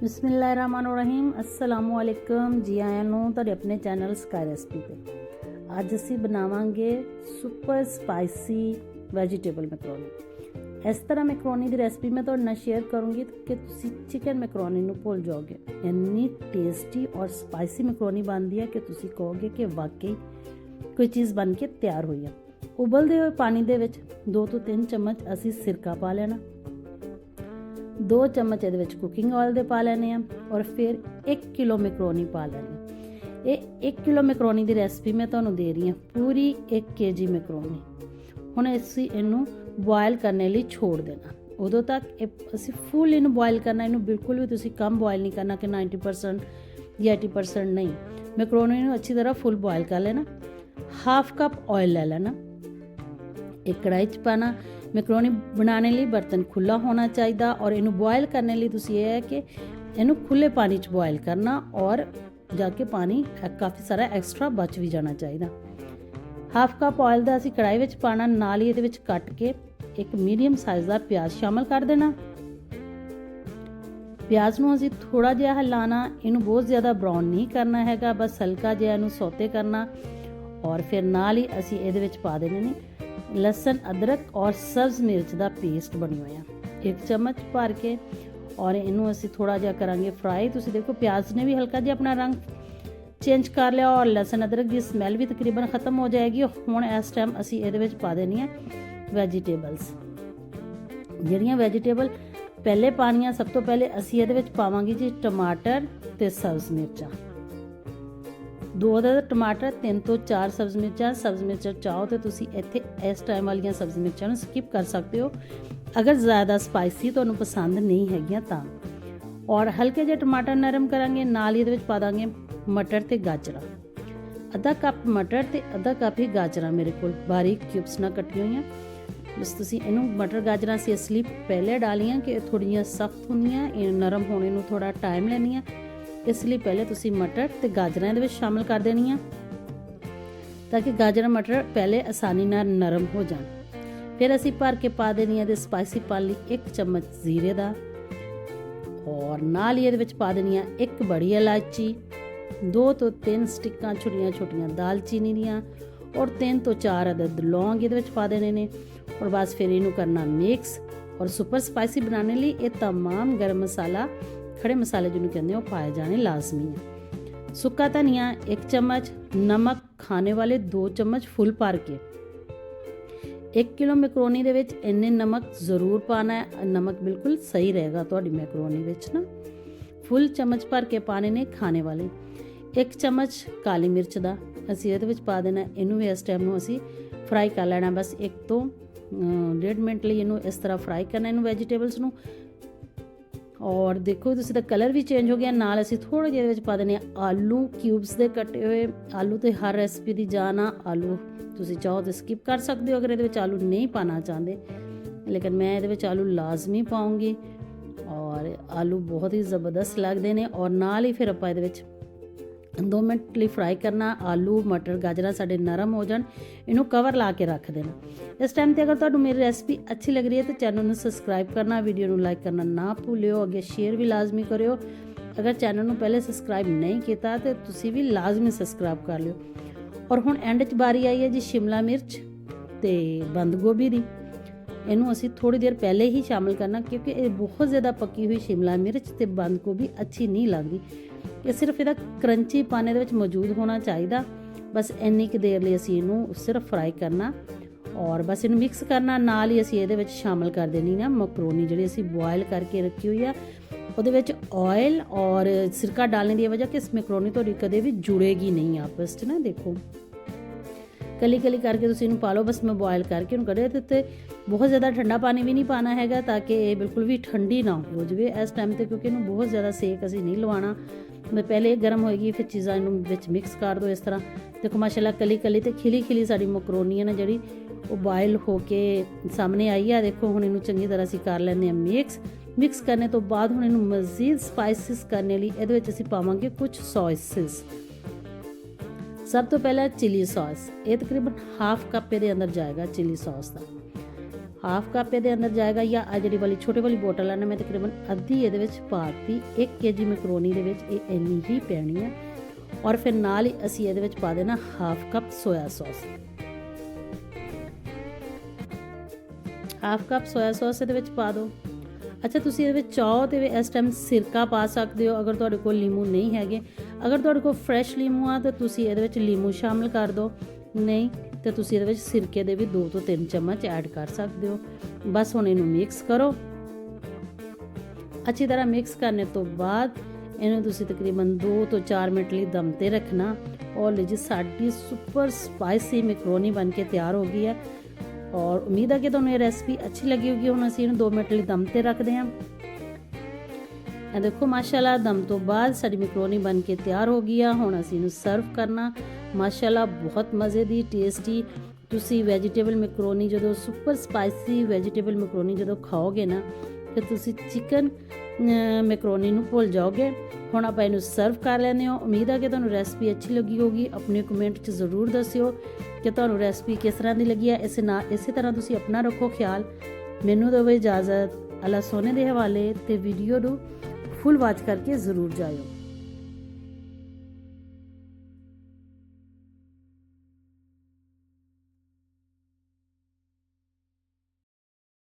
ਬਿਸਮਿਲ੍ਲਾਹਿਰਰਹਿਮਾਨਿਰਰਹੀਮ अस्सलामुअलैकुम जी आया ਨੂੰ ਤੁਹਾਡੇ ਆਪਣੇ ਚੈਨਲ ਸਕਾਈ ਰੈਸਪੀ ਤੇ ਅੱਜ ਅਸੀਂ ਬਣਾਵਾਂਗੇ ਸੁਪਰ ਸਪਾਈਸੀ ਵੈਜੀਟੇਬਲ ਮੈਕਰੋਨੀ। ਇਸ ਤਰ੍ਹਾਂ ਮੈਕਰੋਨੀ ਦੀ ਰੈਸਪੀ ਮੈਂ ਤੁਹਾਡੇ ਨਾਲ ਸ਼ੇਅਰ ਕਰੂੰਗੀ ਕਿ ਤੁਸੀਂ ਚਿਕਨ ਮੈਕਰੋਨੀ ਨੂੰ ਭੁੱਲ ਜਾਓਗੇ। ਇੰਨੀ ਟੇਸਟੀ ਔਰ ਸਪਾਈਸੀ ਮੈਕਰੋਨੀ ਬਣਦੀ ਹੈ ਕਿ ਤੁਸੀਂ ਕਹੋਗੇ ਕਿ ਵਾਕਈ ਕੋਈ ਚੀਜ਼ ਬਣ ਕੇ ਤਿਆਰ ਹੋਈ ਹੈ। ਉਬਲਦੇ ਹੋਏ ਪਾਣੀ ਦੇ ਵਿੱਚ 2 ਤੋਂ 3 ਚਮਚ ਅਸੀਂ ਸਿਰਕਾ ਪਾ ਲੈਣਾ, 2 ਚਮਚ ਇਹਦੇ ਵਿੱਚ ਕੁਕਿੰਗ ਆਇਲ ਦੇ ਪਾ ਲੈਣੇ ਆ ਔਰ ਫਿਰ 1 ਕਿਲੋ ਮੈਕਰੋਨੀ ਪਾ ਲੈਣੀ। ਇਹ 1 ਕਿਲੋ ਮੈਕਰੋਨੀ ਦੀ ਰੈਸਪੀ ਮੈਂ ਤੁਹਾਨੂੰ ਦੇ ਰਹੀ ਹਾਂ, ਪੂਰੀ 1 kg ਮੈਕਰੋਨੀ। ਹੁਣ ਅਸੀਂ ਇਹਨੂੰ ਬੋਇਲ ਕਰਨੇ ਲਈ ਛੋੜ ਦੇਣਾ। ਉਦੋਂ ਤੱਕ ਅਸੀਂ ਫੁੱਲ ਇਹਨੂੰ ਬੋਇਲ ਕਰਨਾ, ਇਹਨੂੰ ਬਿਲਕੁਲ ਵੀ ਤੁਸੀਂ ਕਮ ਬੋਇਲ ਨਹੀਂ ਕਰਨਾ ਕਿ 90% ਜਾਂ 80% ਨਹੀਂ। ਮੈਕਰੋਨੀ ਨੂੰ ਅੱਛੀ ਤਰ੍ਹਾਂ ਫੁੱਲ ਬੋਇਲ ਕਰ ਲੈਣਾ। हाफ कप ऑयल ले लेना, एक कढ़ाई च पाना। मैकरोनी बनाने लिए बर्तन खुला होना चाहिए और इनू बॉयल करने लिए तुसी ये है कि इनू खुले पानी च बॉयल करना और जाके पानी काफ़ी सारा एक्स्ट्रा बच भी जाना चाहिए। हाफ कप ऑयल का असी कढ़ाई विच पाना, नाल ही इहदे विच कट के एक मीडियम साइज़ का प्याज शामिल कर देना। प्याज नूं असी थोड़ा जिहा हिलाना, इनू बहुत ज़्यादा ब्राउन नहीं करना हैगा, बस हल्का जिहा इनू सौते करना। और फिर नाल ही असी इहदे विच पा देने ने लसन अदरक और सब्ज़ मिर्च का पेस्ट बनी हुआ 1 चम्मच भर के और इनू असी थोड़ा जिहा करांगे फ्राई। तुसी देखो प्याज ने भी हल्का जिहा अपना रंग चेंज कर लिया और लसन अदरक की स्मैल भी तकरीबन ख़त्म हो जाएगी। हुण इस टाइम असी इहदे विच पा देनी है वैजीटेबल्स। जिहड़ियां वैजीटेबल पहले पानियां, सब तो पहले असी इहदे विच पावांगे जी टमाटर ते सब्ज़ मिर्चां। 2 टमाटर, 3 ਤੋਂ 4 सब्ज़ मिर्चा चाहो तो तुसी इत्थे इस टाइम वाली सब्ज़ मिर्चा स्किप कर सकते हो अगर ज़्यादा स्पाइसी तुहानूं पसंद नहीं हैगियां तां। और हल्के जे टमाटर नरम करांगे, नाल ही इहदे विच पा दांगे मटर ते गाजरां। आधा कप मटर ते आधा कप ही गाजरां मेरे कोल बारीक क्यूब्स नाल कट्टियां होईयां। बस तुसी इहनूं मटर गाजरां असीं इसलिए पहले डालियां कि थोड़ियां सख्त हुंदियां, नरम होने नूं थोड़ा टाइम लैंदियां, इसलिए पहले तुसी मटर ते गाजरां दे विच शामिल कर देनियां ताकि गाजर मटर पहले आसानी नाल नरम हो जाण। फिर असी भर के पा देनी है स्पाइसी पान लई 1 चम्मच जीरे दा और नाल ही इहदे विच पा देनी 1 बड़ी इलायची, 2 ਤੋਂ 3 स्टिकां छोटियां छोटियां दालचीनी दियां और 3 ਤੋਂ 4 अदद लौंग इहदे विच पा देने ने। और बस फिर इहनूं करना मिक्स। और सुपर स्पाइसी बनाने लिए ये तमाम गर्म मसाला, खड़े मसाले जिन्होंने कहते हैं, वो पाए जाने लाजमी है। सुक्का धनिया 1 चम्मच, नमक खाने वाले 2 चम्मच फुल भर के। 1 किलो मैकरोनी दे विच इन्ने नमक ज़रूर पाना है, नमक बिल्कुल सही रहेगा तुहाडी मैकरोनी विच ना। फुल चम्मच भर के पाने ने खाने वाले। 1 चम्मच काली मिर्च दा असीं इहदे विच पा देना। इनू भी इस टाइम नूं असीं फ्राई कर लेना, बस 1 ਤੋਂ 1.5 मिनट लिए इनू इस तरह फ्राई करना इनू वैजीटेबल्स नूं। और देखो तुसी दा कलर भी चेंज हो गया। नाल असीं थोड़े ਜਿਹੇ ਵਿੱਚ ਪਾ ਦਿੰਦੇ ਆਲੂ क्यूब्स ਦੇ ਕੱਟੇ ਹੋਏ। आलू तो हर रेसिपी ਦੀ जान आ, आलू तुसी चाहो तो स्किप कर सकते हो अगर ਇਹਦੇ ਵਿੱਚ आलू नहीं पाना चाहते, लेकिन मैं ਇਹਦੇ ਵਿੱਚ आलू लाजमी पाऊँगी और आलू बहुत ही ज़बरदस्त लगते हैं। और नाल ही फिर ਆਪਾਂ ਇਹਦੇ ਵਿੱਚ 2 मिनट ਲਈ फ्राई करना। आलू मटर गाजरा साढ़े नरम हो जान, इनू कवर ला के रख देना। इस टाइम पर अगर तुहानूं मेरी रेसिपी अच्छी लग रही है तो चैनल को सबसक्राइब करना, वीडियो को लाइक करना ना भूलियो, अगे शेयर भी लाजमी करियो। अगर चैनल को पहले सबसक्राइब नहीं किया तो तुसी भी लाजमी सबसक्राइब कर लियो। और हुण एंड च बारी आई है जी शिमला मिर्च ते बंद गोभी दी। इनू असी थोड़ी देर पहले ही शामिल करना क्योंकि ये बहुत ज़्यादा पकी हुई शिमला मिर्च ते बंद गोभी अच्छी नहीं लगती। ये सिर्फ ਇਹਦਾ ਕਰੰਚੀ ਪਾਣੇ ਦੇ ਵਿੱਚ ਮੌਜੂਦ ਹੋਣਾ ਚਾਹੀਦਾ। बस ਇੰਨੀ ਕੁ ਦੇਰ ਲਈ ਅਸੀਂ ਇਹਨੂੰ ਸਿਰਫ ਫਰਾਈ ਕਰਨਾ और बस ਇਹਨੂੰ ਮਿਕਸ ਕਰਨਾ। ਨਾਲ ਹੀ ਅਸੀਂ ਇਹਦੇ ਵਿੱਚ ਸ਼ਾਮਿਲ ਕਰ ਦੇਣੀ ਨਾ ਮੈਕਰੋਨੀ ਜਿਹੜੀ ਅਸੀਂ ਬੋਇਲ ਕਰਕੇ ਰੱਖੀ ਹੋਈ ਆ। ਉਹਦੇ ਵਿੱਚ ਆਇਲ ਔਰ ਸਿਰਕਾ ਡਾਲਣੇ ਦੀ ਵਜ੍ਹਾ ਕਿ ਇਸ ਮੈਕਰੋਨੀ ਤੁਹਾਡੀ ਕਦੇ ਵੀ ਜੁੜੇਗੀ ਨਹੀਂ ਆਪਸ 'ਚ ਨਾ। ਦੇਖੋ कली कली करके तुसी इनू पा लो। बस मैं बॉयल करके उन्होंने कढ़े ते बहुत ज़्यादा ठंडा पानी भी नहीं पाना हैगा ताकि ये बिल्कुल भी ठंडी ना हो जाए इस टाइम पर, क्योंकि इनू बहुत ज़्यादा सेक असी नहीं लवाना। मैं पहले गर्म होएगी फिर चीज़ां इनू विच मिक्स कर दो इस तरह। देखो माशाल्लाह कली कली तो खिली खिली साड़ी मैकरोनी है ना जी वो बॉयल होके सामने आई है। देखो हुण इनू चंगी तरह असी कर लैंदे मिक्स करने तो बाद हुण इनू मज़ीद स्पाइसिस करने लई इहदे विच असी पावांगे कुछ सॉसेस। सब तो पहले चिली सॉस, ये तकरीबन हाफ कप ये अंदर जाएगा चिली सॉस का। ਹਾਫ ਕੱਪ ਇਹਦੇ ਅੰਦਰ ਜਾਏਗਾ, ਜਾਂ ਆ ਜਿਹੜੀ ਵਾਲੀ ਛੋਟੀ ਵਾਲੀ ਬੋਟਲ ਹੈ ਨਾ ਮੈਂ ਤਕਰੀਬਨ ਅੱਧੀ ਇਹਦੇ ਵਿੱਚ ਪਾਤੀ। 1 kg ਮੈਕਰੋਨੀ ਦੇ ਵਿੱਚ ਇਹ ਇੰਨੀ ਹੀ ਪੈਣੀ ਹੈ। ਔਰ ਫਿਰ ਨਾਲ ਹੀ ਅਸੀਂ ਇਹਦੇ ਵਿੱਚ ਪਾ ਦੇਣਾ half cup soya sauce. Half cup soya sauce ਇਹਦੇ ਵਿੱਚ ਪਾ ਦਿਓ। ਅੱਛਾ, ਤੁਸੀਂ ਇਹਦੇ ਵਿੱਚ ਚਾਹੋ ਤੇ ਇਸ ਟਾਈਮ ਸਿਰਕਾ ਪਾ ਸਕਦੇ ਹੋ, ਅਗਰ ਤੁਹਾਡੇ ਕੋਲ ਲੀਮੂ ਨਹੀਂ ਹੈਗੇ। ਅਗਰ ਤੁਹਾਡੇ ਕੋਲ ਫਰੈਸ਼ ਲੀਮੂ ਆ ਤਾਂ ਤੁਸੀਂ ਇਹਦੇ ਵਿੱਚ ਲੀਮੂ ਸ਼ਾਮਿਲ ਕਰ ਦਿਓ, ਨਹੀਂ ਤੇ ਤੁਸੀਂ ਇਹਦੇ ਵਿੱਚ ਸਿਰਕੇ ਦੇ ਵੀ 2 ਤੋਂ 3 ਚਮਚ ਐਡ ਕਰ ਸਕਦੇ ਹੋ। ਬਸ ਹੁਣ ਇਹਨੂੰ ਮਿਕਸ ਕਰੋ। ਅੱਛੀ ਤਰ੍ਹਾਂ ਮਿਕਸ ਕਰਨੇ ਤੋਂ ਬਾਅਦ ਇਹਨੂੰ ਤੁਸੀਂ ਤਕਰੀਬਨ 2 ਤੋਂ 4 ਮਿੰਟ ਲਈ ਦਮ ਤੇ ਰੱਖਣਾ। ਔਰ ਜੀ ਸਾਡੀ ਸੁਪਰ ਸਪਾਈਸੀ ਮੈਕਰੋਨੀ ਬਣ ਕੇ ਤਿਆਰ ਹੋ ਗਈ ਹੈ। ਔਰ ਉਮੀਦ ਹੈ ਕਿ ਤੁਹਾਨੂੰ ਇਹ ਰੈਸਪੀ ਅੱਛੀ ਲੱਗੀ ਹੋਗੀ। ਹੁਣ ਅਸੀਂ ਇਹਨੂੰ 2 ਮਿੰਟ ਲਈ ਦਮ ਤੇ ਰੱਖਦੇ ਹਾਂ। ਇਹ ਦੇਖੋ ਮਾਸ਼ਾਅੱਲਾ ਦਮ ਤੋਂ ਬਾਅਦ ਸਾਡੀ ਮੈਕਰੋਨੀ ਬਣ ਕੇ ਤਿਆਰ ਹੋ ਗਈ ਆ। ਹੁਣ ਅਸੀਂ ਇਹਨੂੰ ਸਰਵ ਕਰਨਾ। ਮਾਸ਼ਾਅੱਲਾ ਬਹੁਤ ਮਜ਼ੇ ਦੀ ਟੇਸਟੀ ਤੁਸੀਂ ਵੈਜੀਟੇਬਲ ਮੈਕਰੋਨੀ, ਜਦੋਂ ਸੁਪਰ ਸਪਾਈਸੀ ਵੈਜੀਟੇਬਲ ਮੈਕਰੋਨੀ ਜਦੋਂ ਖਾਓਗੇ ਨਾ ਫਿਰ ਤੁਸੀਂ ਚਿਕਨ ਮੈਕਰੋਨੀ ਨੂੰ ਭੁੱਲ ਜਾਓਗੇ। ਹੁਣ ਆਪਾਂ ਇਹਨੂੰ ਸਰਵ ਕਰ ਲੈਂਦੇ ਹਾਂ। ਉਮੀਦ ਹੈ ਕਿ ਤੁਹਾਨੂੰ ਰੈਸਪੀ ਅੱਛੀ ਲੱਗੀ ਹੋਗੀ। ਆਪਣੇ ਕਮੈਂਟ 'ਚ ਜ਼ਰੂਰ ਦੱਸਿਓ ਕਿ ਤੁਹਾਨੂੰ ਰੈਸਪੀ ਕਿਸ ਤਰ੍ਹਾਂ ਦੀ ਲੱਗੀ ਹੈ। ਇਸੇ ਤਰ੍ਹਾਂ ਤੁਸੀਂ ਆਪਣਾ ਰੱਖੋ ਖਿਆਲ। ਮੈਨੂੰ ਦਿਓ ਇਜਾਜ਼ਤ। ਅੱਲਾ ਸੋਨੇ ਦੇ ਹਵਾਲੇ। ਤੇ ਵੀਡੀਓ ਨੂੰ ਫੁੱਲ ਵਾਚ ਕਰਕੇ ਜ਼ਰੂਰ ਜਾਇਓ।